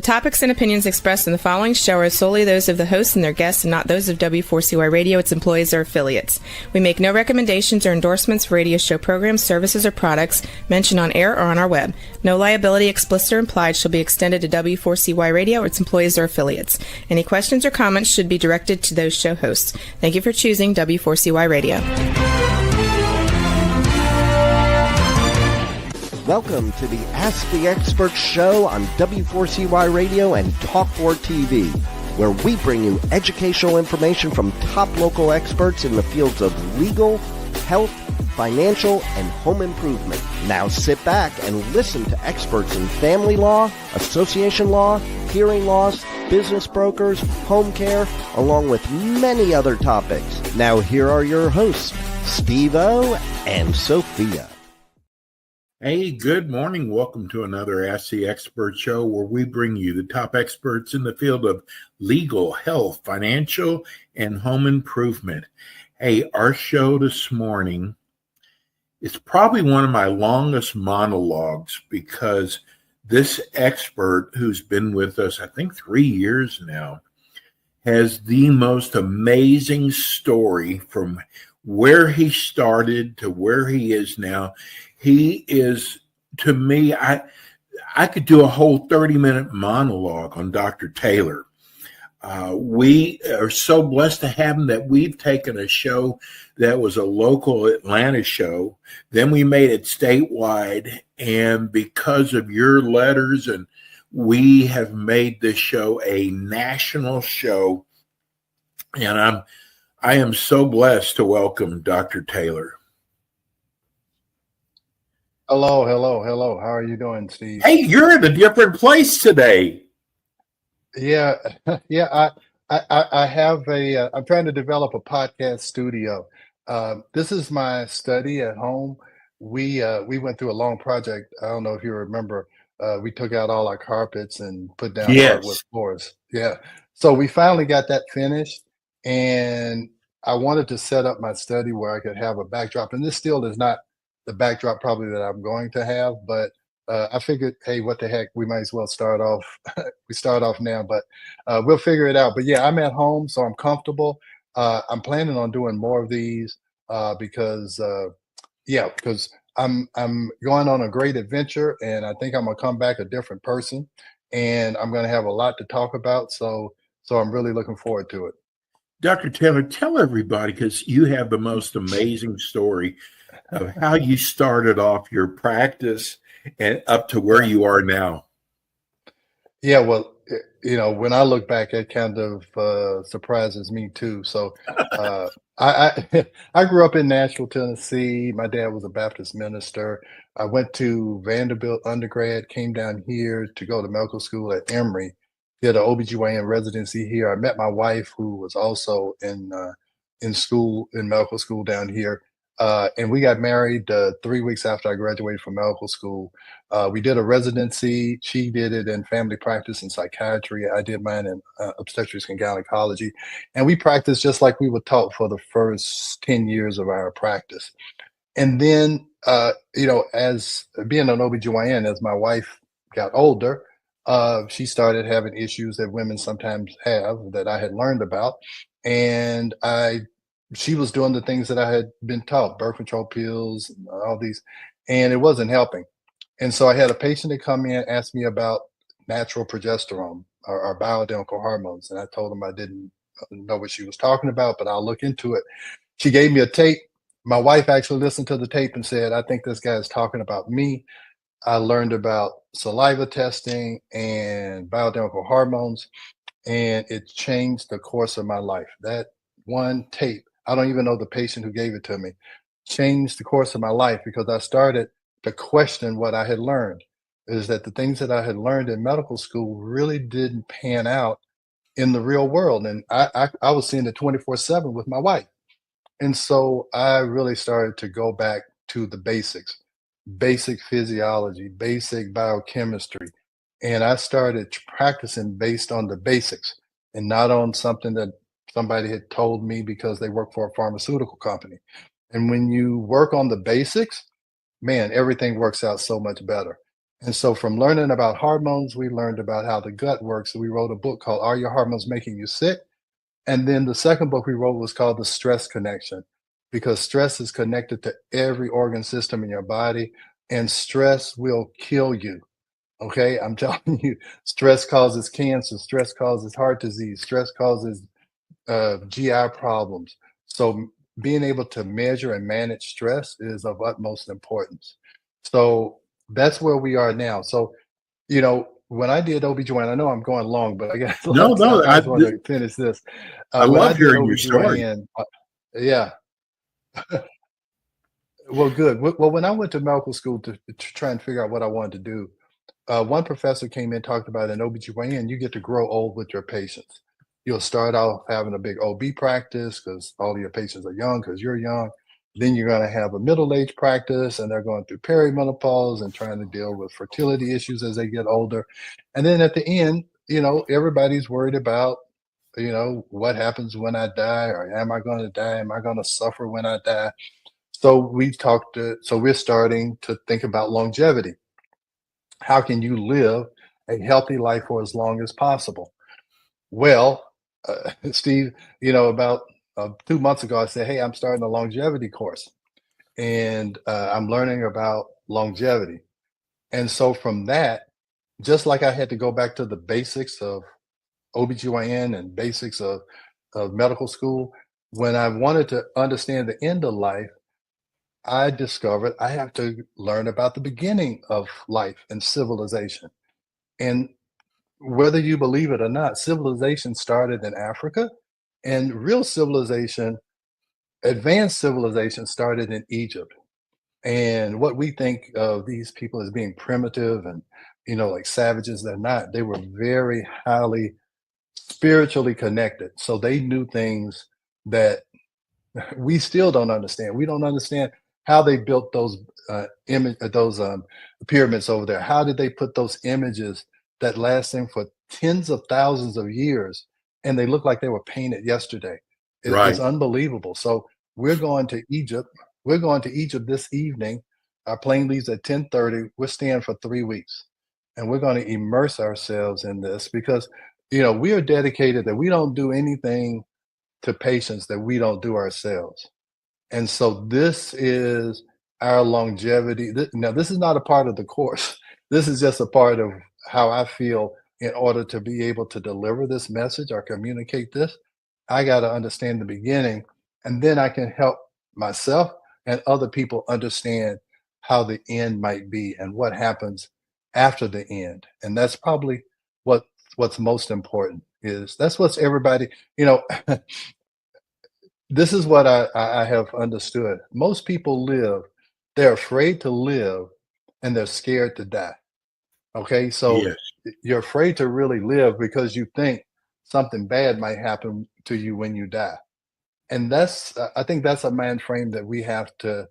topics and opinions expressed in the following show are solely those of the hosts and their guests and not those of W4CY Radio, its employees, or affiliates. We make no recommendations or endorsements for radio show programs, services, or products mentioned on air or on our web. No liability, explicit or implied, shall be extended to W4CY Radio or its employees or affiliates. Any questions or comments should be directed to those show hosts. Thank you for choosing W4CY Radio. Welcome to the Ask the Expert show on W4CY Radio and Talk4 TV, where we bring you educational information from top local experts in the fields of legal, health, financial, and home improvement. Now sit back and listen to experts in family law, association law, hearing loss, business brokers, home care, along with many other topics. Now here are your hosts, Steve-O and Sophia. Hey, good morning. Welcome to another Ask the Expert show where we bring you the top experts in the field of legal, health, financial, and home improvement. Hey, our show this morning is probably one of my longest monologues because this expert who's been with us, I think 3 years now, has the most amazing story from where he started to where he is now. He is, to me, I could do a whole 30-minute monologue on Dr. Taylor. We are so blessed to have him that we've taken a show that was a local Atlanta show. Then we made it statewide. And because of your letters, and we have made this show a national show. And I am so blessed to welcome Dr. Taylor. Hello. How are you doing, Steve? Hey, you're in a different place today. Yeah. I have I'm trying to develop a podcast studio. This is my study at home. We went through a long project. I don't know if you remember. We took out all our carpets and put down hardwood floors. Yeah. So we finally got that finished, and I wanted to set up my study where I could have a backdrop. And this still is not the backdrop probably that I'm going to have, but I figured, hey, what the heck, we might as well start off. We start off now, but we'll figure it out. But yeah, I'm at home, so I'm comfortable. I'm planning on doing more of these because I'm going on a great adventure, and I think I'm gonna come back a different person, and I'm gonna have a lot to talk about. So I'm really looking forward to it. Dr. Taylor, tell everybody, because you have the most amazing story of how you started off your practice and up to where you are now. Yeah, well, when I look back, it kind of surprises me too. So I grew up in Nashville, Tennessee. My dad was a Baptist minister. I went to Vanderbilt undergrad, came down here to go to medical school at Emory, did an OBGYN residency here. I met my wife, who was also in medical school down here. And we got married 3 weeks after I graduated from medical school. We did a residency. She did it in family practice and psychiatry. I did mine in obstetrics and gynecology. And we practiced just like we were taught for the first 10 years of our practice. And then, as being an OBGYN, as my wife got older, she started having issues that women sometimes have that I had learned about. And she was doing the things that I had been taught, birth control pills, and all these, and it wasn't helping. And so I had a patient that come in, ask me about natural progesterone or bioidentical hormones. And I told him I didn't know what she was talking about, but I'll look into it. She gave me a tape. My wife actually listened to the tape and said, I think this guy is talking about me. I learned about saliva testing and bioidentical hormones, and it changed the course of my life. That one tape, I don't even know the patient who gave it to me, changed the course of my life because I started to question what I had learned. Is that the things that I had learned in medical school really didn't pan out in the real world. And I was seeing it 24/7 with my wife. And so I really started to go back to the basics, basic physiology, basic biochemistry. And I started practicing based on the basics and not on something that somebody had told me because they work for a pharmaceutical company. And when you work on the basics, man, everything works out so much better. And so from learning about hormones, we learned about how the gut works. So we wrote a book called Are Your Hormones Making You Sick? And then the second book we wrote was called The Stress Connection, because stress is connected to every organ system in your body, and stress will kill you. Okay, I'm telling you, stress causes cancer, stress causes heart disease, stress causes GI problems. So being able to measure and manage stress is of utmost importance. So that's where we are now. So, when I did OBGYN, I know I'm going long, but I guess No, no, I just want to finish this. I When I love did hearing your story. OBGYN, yeah, well, good. Well, when I went to medical school to try and figure out what I wanted to do, one professor came in, talked about an OBGYN, you get to grow old with your patients. You'll start off having a big OB practice because all of your patients are young because you're young. Then you're going to have a middle-age practice, and they're going through perimenopause and trying to deal with fertility issues as they get older. And then at the end, everybody's worried about, what happens when I die, or am I going to die? Am I going to suffer when I die? So we're starting to think about longevity. How can you live a healthy life for as long as possible? Well, Steve, about 2 months ago, I said, hey, I'm starting a longevity course, and I'm learning about longevity. And so from that, just like I had to go back to the basics of OBGYN and basics of medical school, when I wanted to understand the end of life, I discovered I have to learn about the beginning of life and civilization. And whether you believe it or not, civilization started in Africa, and real civilization, advanced civilization, started in Egypt. And what we think of these people as being primitive and, like savages, they're not. They were very highly spiritually connected. So they knew things that we still don't understand. We don't understand how they built those pyramids over there. How did they put those images that lasting for tens of thousands of years, and they look like they were painted yesterday? It's Right. unbelievable. So we're going to Egypt. We're going to Egypt this evening. Our plane leaves at 10:30. We're staying for 3 weeks, and we're going to immerse ourselves in this because we are dedicated that we don't do anything to patients that we don't do ourselves. And so this is our longevity. Now, this is not a part of the course. This is just a part of how I feel in order to be able to deliver this message or communicate this. I got to understand the beginning, and then I can help myself and other people understand how the end might be and what happens after the end. And that's probably what's most important. That's what's everybody, this is what I have understood. Most people live, they're afraid to live, and they're scared to die. Okay, so Yes. you're afraid to really live because you think something bad might happen to you when you die. And I think that's a mind frame that we have to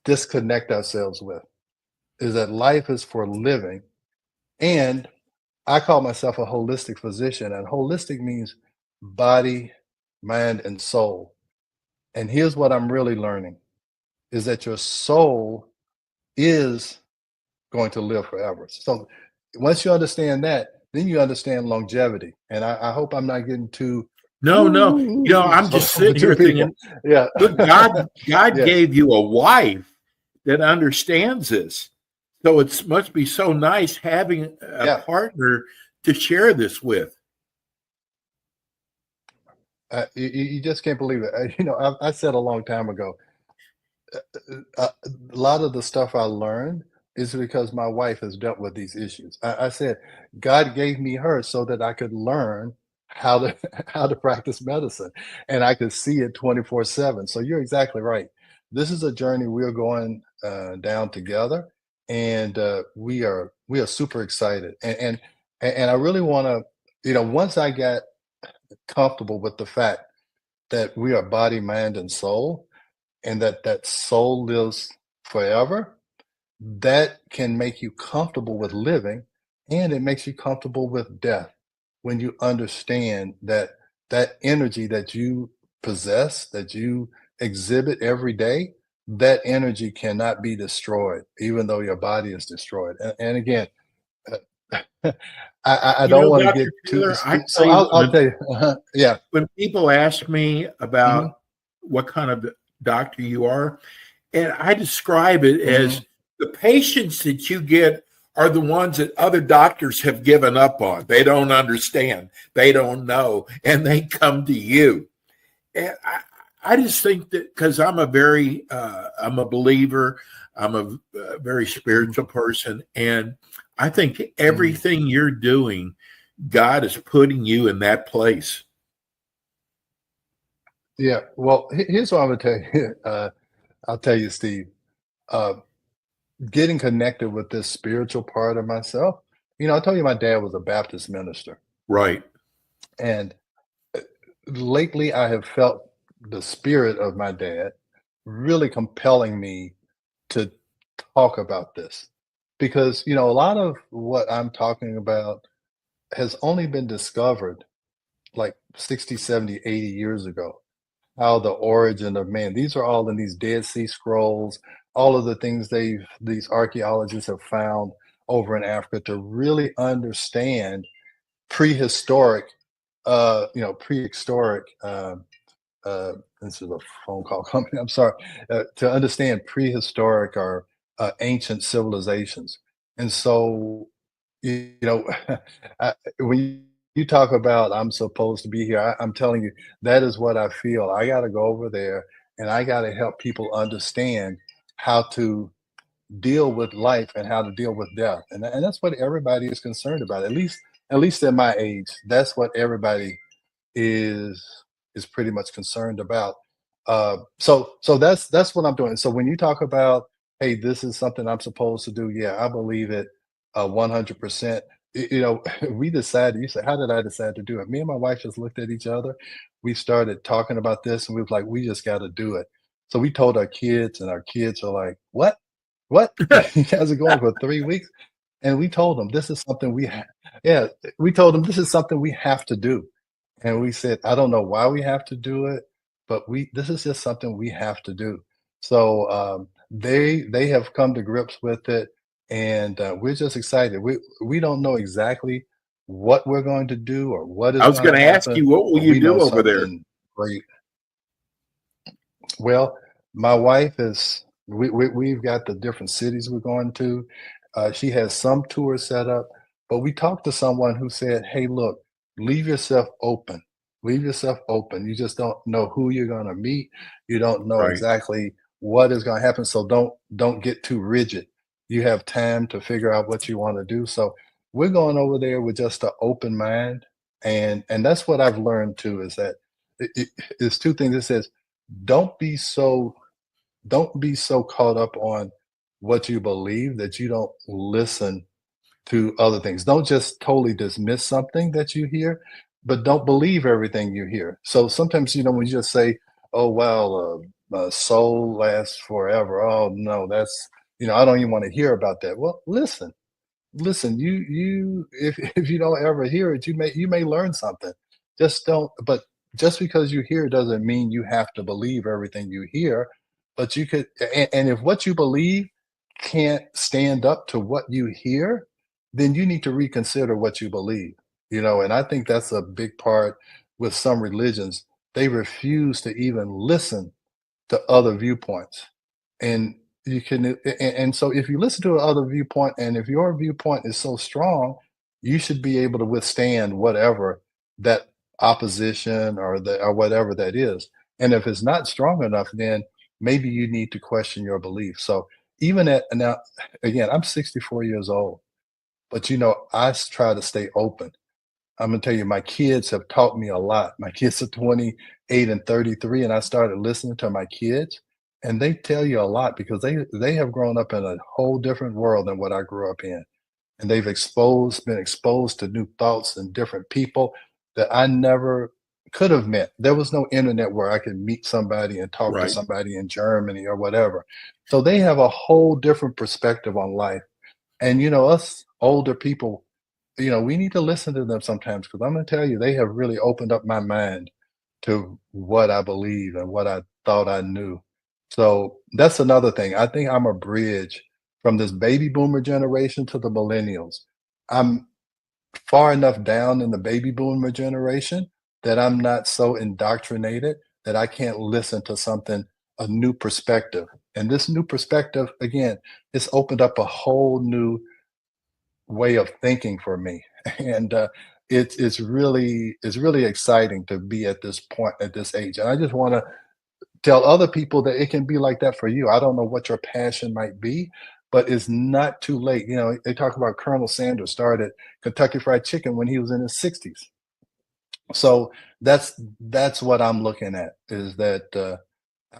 disconnect ourselves with, is that life is for living. And I call myself a holistic physician, and holistic means body, mind, and soul. And here's what I'm really learning is that your soul is going to live forever. So once you understand that, then you understand longevity. And I hope I'm not getting too No, no. I'm just sitting here thinking, yeah. look, God Yes. gave you a wife that understands this. So it must be so nice having a Yeah. partner to share this with. You just can't believe it. I said a long time ago, a lot of the stuff I learned is because my wife has dealt with these issues. I said God gave me her so that I could learn how to how to practice medicine, and I could see it 24/7. So you're exactly right. This is a journey we're going down together, and we are super excited. And I really want to, once I got comfortable with the fact that we are body, mind, and soul, and that soul lives forever, that can make you comfortable with living, and it makes you comfortable with death when you understand that energy that you possess, that you exhibit every day, that energy cannot be destroyed, even though your body is destroyed. And again, I You don't know, want to Dr. get too, Taylor, I so tell you, I'll tell you, yeah. when people ask me Hmm. about what kind of doctor you are, and I describe it Hmm. as the patients that you get are the ones that other doctors have given up on. They don't understand, they don't know, and they come to you. And I just think that because I'm a believer, I'm a very spiritual person, and I think Hmm. everything you're doing, God is putting you in that place. Yeah. Well, here's what I'm gonna tell you. I'll tell you, Steve. Uh, Getting connected with this spiritual part of myself. I told you my dad was a Baptist minister, Right. and lately I have felt the spirit of my dad really compelling me to talk about this because a lot of what I'm talking about has only been discovered like 60, 70, 80 years ago. How the origin of man, these are all in these Dead Sea Scrolls, all of the things these archaeologists have found over in Africa to really understand prehistoric, prehistoric. This is a phone call coming. I'm sorry. To understand prehistoric or ancient civilizations, and so when you talk about I'm supposed to be here, I'm telling you that is what I feel. I got to go over there and I got to help people understand how to deal with life and how to deal with death, and that's what everybody is concerned about. At least at my age, that's what everybody is is pretty much concerned about. So that's what I'm doing. So when you talk about, hey, this is something I'm supposed to do, yeah, I believe it 100%. We decided. You said, how did I decide to do it? Me and my wife just looked at each other. We started talking about this, and we was like, we just got to do it. So we told our kids, and our kids are like, what? What? You guys are going for 3 weeks? And we told them this is something yeah, we told them this is something we have to do. And we said, I don't know why we have to do it, but this is just something we have to do. So they have come to grips with it, and we're just excited. We don't know exactly what we're going to do or what I is was going going to to ask happen, you, what will but you we know do over there? something great. Well, my wife is we've got the different cities we're going to. She has some tours set up, but we talked to someone who said, "Hey, look, leave yourself open. Leave yourself open. You just don't know who you're going to meet. You don't know Right. exactly what is going to happen. So don't get too rigid. You have time to figure out what you want to do." So we're going over there with just an open mind, and that's what I've learned too is that it's two things. It says don't be so don't be so caught up on what you believe that you don't listen to other things. Don't just totally dismiss something that you hear, but don't believe everything you hear. So sometimes, when you just say, "Oh well, soul lasts forever." Oh no, that's I don't even want to hear about that. Well, listen. If you don't ever hear it, you may learn something. Just don't. But just because you hear doesn't mean you have to believe everything you hear. But you could, and if what you believe can't stand up to what you hear, then you need to reconsider what you believe. And I think that's a big part with some religions. They refuse to even listen to other viewpoints. And you can and so if you listen to another viewpoint and if your viewpoint is so strong, you should be able to withstand whatever that opposition or whatever that is. And if it's not strong enough, then maybe you need to question your belief. So even at now, again, I'm 64 years old, but I try to stay open. I'm gonna tell you, my kids have taught me a lot. My kids are 28 and 33, and I started listening to my kids, and they tell you a lot because they have grown up in a whole different world than what I grew up in. And been exposed to new thoughts and different people that I never could have met. There was no internet where I could meet somebody and talk to Right. somebody in Germany or whatever. So they have a whole different perspective on life. And us older people, we need to listen to them sometimes because I'm going to tell you, they have really opened up my mind to what I believe and what I thought I knew. So that's another thing. I think I'm a bridge from this baby boomer generation to the millennials. I'm far enough down in the baby boomer generation that I'm not so indoctrinated that I can't listen to something, a new perspective. And this new perspective, again, it's opened up a whole new way of thinking for me. And it's really exciting to be at this point at this age. And I just want to tell other people that it can be like that for you. I don't know what your passion might be, but it's not too late. They talk about Colonel Sanders started Kentucky Fried Chicken when he was in his 60s. So that's what I'm looking at, is that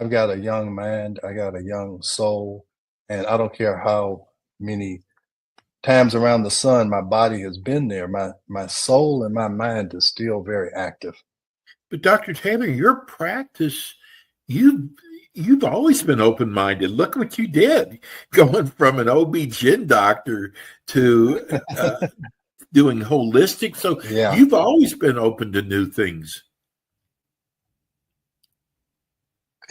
I've got a young mind, I got a young soul, and I don't care how many times around the sun my body has been there. My soul and my mind is still very active. But Dr. Taylor, your practice, you've always been open-minded. Look what you did, going from an OB-GYN doctor to doing holistic. So Yeah. you've always been open to new things.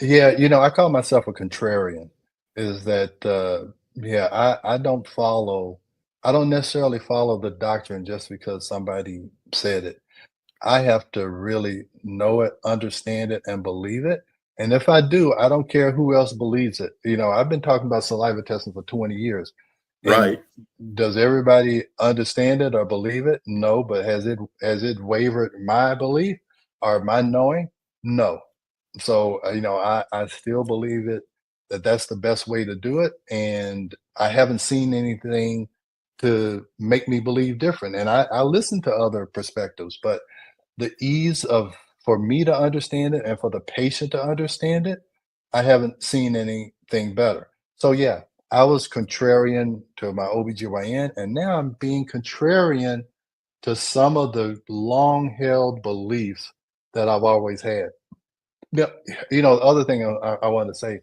Yeah, I call myself a contrarian. Is that I don't necessarily follow the doctrine just because somebody said it. I have to really know it, understand it, and believe it. And if I do, I don't care who else believes it. I've been talking about saliva testing for 20 years. And Right. does everybody understand it or believe it? No, but has it wavered my belief or my knowing? No. So, I still believe that's the best way to do it. And I haven't seen anything to make me believe different. And I listen to other perspectives, but the ease of for me to understand it and for the patient to understand it, I haven't seen anything better. So yeah, I was contrarian to my OBGYN, and now I'm being contrarian to some of the long held beliefs that I've always had. Yeah, the other thing I want to say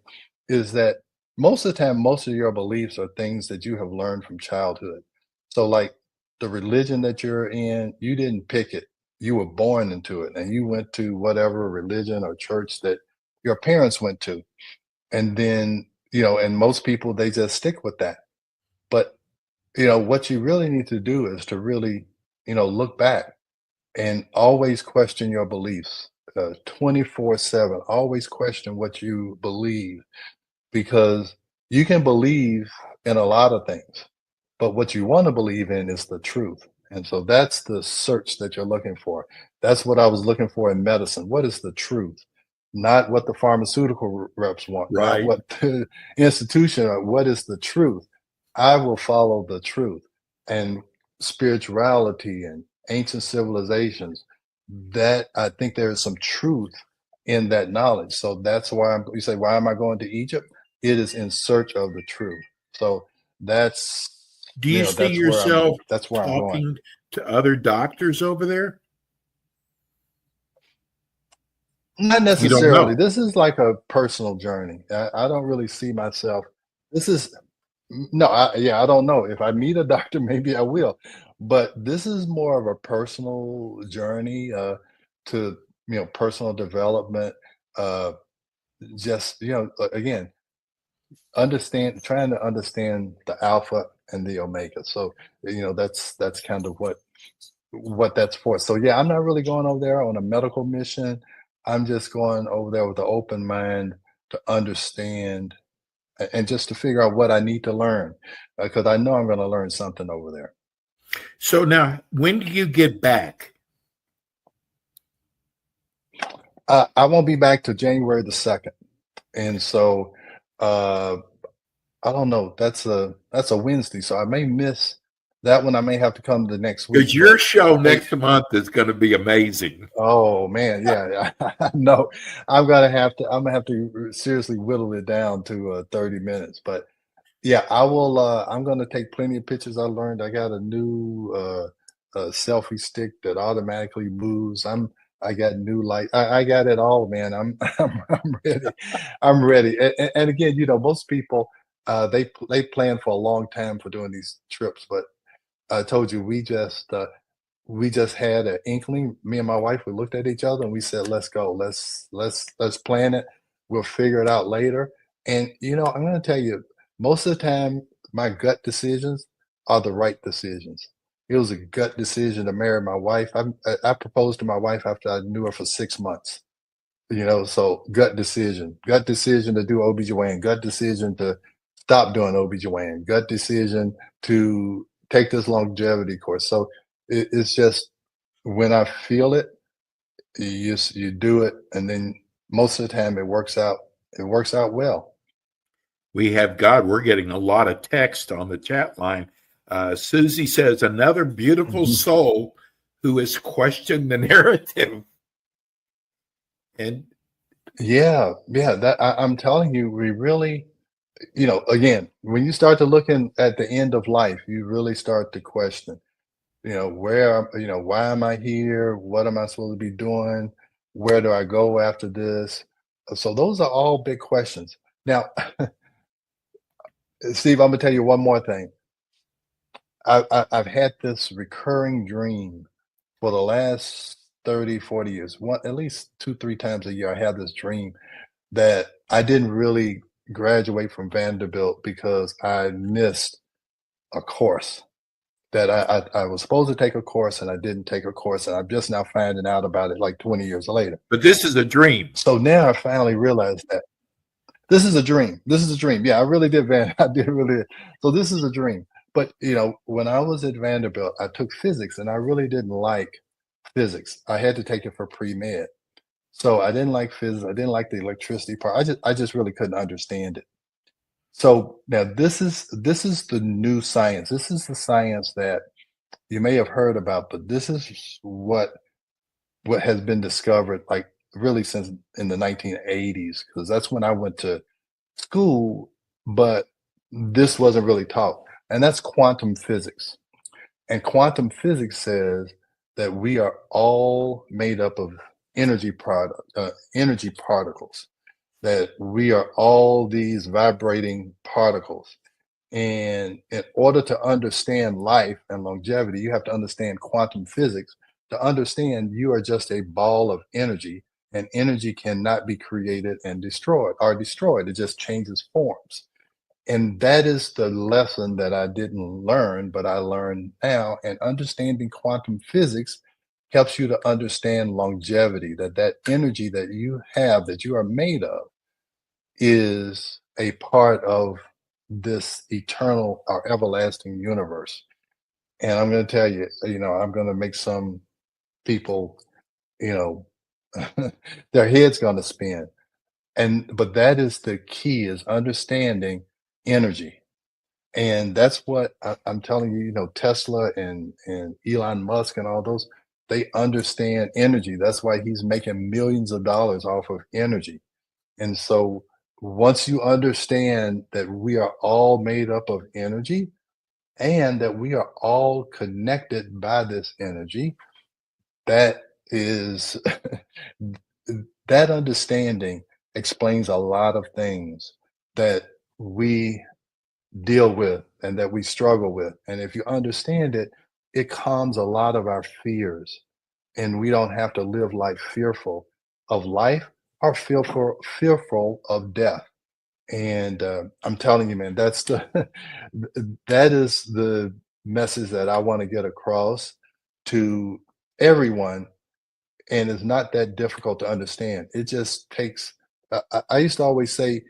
is that most of the time, most of your beliefs are things that you have learned from childhood. So, like the religion that you're in, you didn't pick it. You were born into it, and you went to whatever religion or church that your parents went to. And then, and most people, they just stick with that. But, what you really need to do is to really, look back and always question your beliefs 24/7. Always question what you believe, because you can believe in a lot of things, but what you want to believe in is the truth. And so that's the search that you're looking for. That's what I was looking for in medicine. What is the truth? Not what the pharmaceutical reps want, not Right. what the institution, what is the truth? I will follow the truth. And spirituality and ancient civilizations, that I think there is some truth in that knowledge. So that's why you say, why am I going to Egypt? It is in search of the truth. So that's Do you see that's where yourself I'm going. talking to other doctors over there? Not You don't necessarily. know. This is like a personal journey. I don't really see myself. This is no, I don't know. If I meet a doctor, maybe I will. But this is more of a personal journey to personal development. Uh, just again, trying to understand the alpha and the omega. So that's kind of what that's for. So yeah, I'm not really going over there on a medical mission. I'm just going over there with an open mind to understand and just to figure out what I need to learn, because I know I'm going to learn something over there. So now, when do you get back? I won't be back till January the 2nd, and so uh, I don't know. That's a Wednesday, so I may miss that one. I may have to come the next week. Because your show Hey, next month is going to be amazing. oh man, yeah, I know. I'm gonna have to seriously whittle it down to 30 minutes. But yeah, I will. I'm gonna take plenty of pictures. I learned I got a new selfie stick that automatically moves. I got new light. I got it all, man. I'm ready. I'm ready. And again, most people they plan for a long time for doing these trips, but I told you we just had an inkling. Me and my wife, we looked at each other and we said, "Let's go. Let's plan it. We'll figure it out later." And, I'm going to tell you, most of the time, my gut decisions are the right decisions. It was a gut decision to marry my wife. I proposed to my wife after I knew her for 6 months. So gut decision to do OBGYN, gut decision to stop doing OBGYN, gut decision to take this longevity course. So it's just when I feel it, you do it, and then most of the time it works out. It works out well. We have God. We're getting a lot of text on the chat line. Susie says, another beautiful soul who has questioned the narrative. And that I'm telling you, we really, again, when you start to looking at the end of life, you really start to question, why am I here? What am I supposed to be doing? Where do I go after this? So those are all big questions. Now, Steve, I'm gonna tell you one more thing. I've had this recurring dream for the last 30, 40 years. At least 2-3 times a year, I have this dream that I didn't really graduate from Vanderbilt because I missed a course that I was supposed to take a course, and I didn't take a course, and I'm just now finding out about it like 20 years later. But this is a dream. So now I finally realized that this is a dream. This is a dream. Yeah, I really did, I did really. So this is a dream. But, when I was at Vanderbilt, I took physics, and I really didn't like physics. I had to take it for pre-med. So I didn't like physics. I didn't like the electricity part. I just really couldn't understand it. So now this is the new science. This is the science that you may have heard about, but this is what has been discovered, like really since in the 1980s, because that's when I went to school, but this wasn't really taught. And that's quantum physics. And quantum physics says that we are all made up of energy particles, that we are all these vibrating particles. And in order to understand life and longevity, you have to understand quantum physics to understand you are just a ball of energy, and energy cannot be created and destroyed. It just changes forms. And that is the lesson that I didn't learn, but I learned now. And understanding quantum physics helps you to understand longevity, that energy that you have, that you are made of, is a part of this eternal or everlasting universe. And I'm going to tell you, I'm going to make some people, their head's going to spin. But that is the key, is understanding energy. And that's what I'm telling you, Tesla and Elon Musk and all those, they understand energy. That's why he's making millions of dollars off of energy. And so once you understand that we are all made up of energy and that we are all connected by this energy, that is that understanding explains a lot of things that we deal with and that we struggle with. And if you understand it, it calms a lot of our fears, and we don't have to live life fearful of life or fearful of death. And I'm telling you, man, that is the message that I want to get across to everyone. And it's not that difficult to understand. It just takes, I used to always say,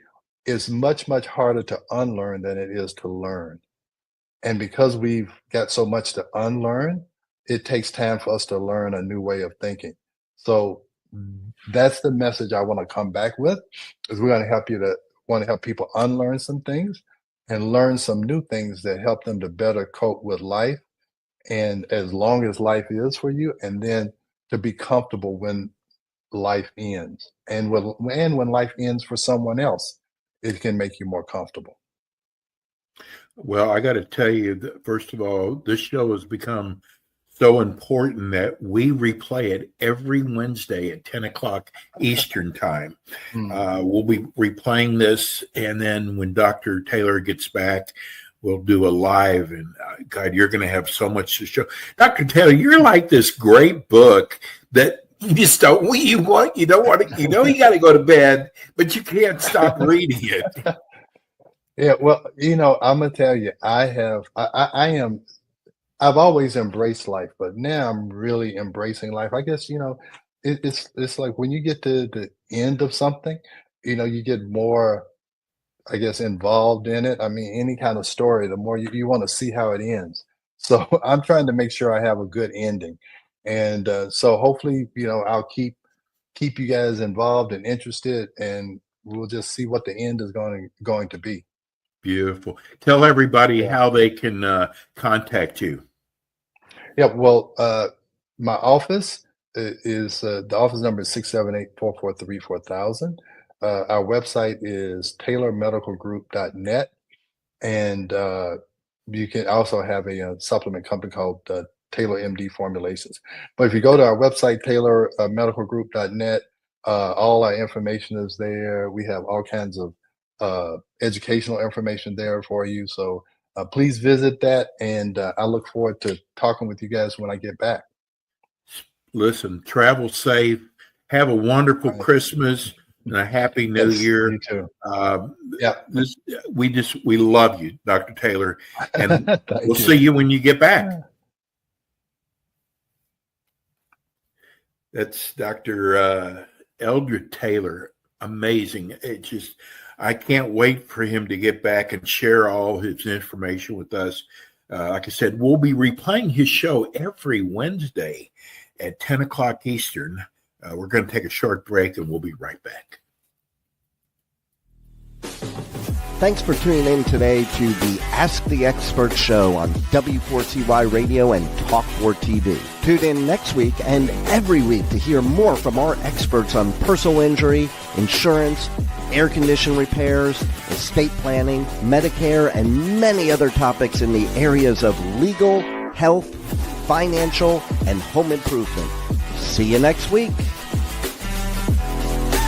it's much, much harder to unlearn than it is to learn. And because we've got so much to unlearn, it takes time for us to learn a new way of thinking. So that's the message I want to come back with, is we're going to help people unlearn some things and learn some new things that help them to better cope with life. And as long as life is for you, and then to be comfortable when life ends. And when life ends for someone else, it can make you more comfortable. Well, I got to tell you that, first of all, this show has become so important that we replay it every Wednesday at 10 o'clock Eastern time. We'll be replaying this, and then when Dr. Taylor gets back, we'll do a live. And God, you're going to have so much to show. Dr. Taylor, you're like this great book that You just don't. You don't want to. You know, you got to go to bed, but you can't stop reading it. Yeah, well, I'm gonna tell you, I've always embraced life, but now I'm really embracing life. I guess, it's like when you get to the end of something, you get more, I guess, involved in it. I mean, any kind of story, the more you want to see how it ends. So I'm trying to make sure I have a good ending. And so hopefully, I'll keep you guys involved and interested, and we'll just see what the end is going to be. Beautiful. Tell everybody how they can contact you. Yeah, well, my office is the office number is 678-443-4000. Our website is taylormedicalgroup.net, and you can also have a supplement company called Taylor MD Formulations. But if you go to our website, taylormedicalgroup.net, all our information is there. We have all kinds of educational information there for you. So please visit that, and I look forward to talking with you guys when I get back. Listen, travel safe. Have a wonderful Christmas and a happy New Year. You too. Yeah, we love you, Dr. Taylor, and we'll see you when you get back. That's Dr. Eldred Taylor. Amazing. I can't wait for him to get back and share all his information with us. Like I said, we'll be replaying his show every Wednesday at 10 o'clock Eastern. We're going to take a short break, and we'll be right back. Thanks for tuning in today to the Ask the Expert show on W4CY Radio and Talk4 TV. Tune in next week and every week to hear more from our experts on personal injury, insurance, air condition repairs, estate planning, Medicare, and many other topics in the areas of legal, health, financial, and home improvement. See you next week.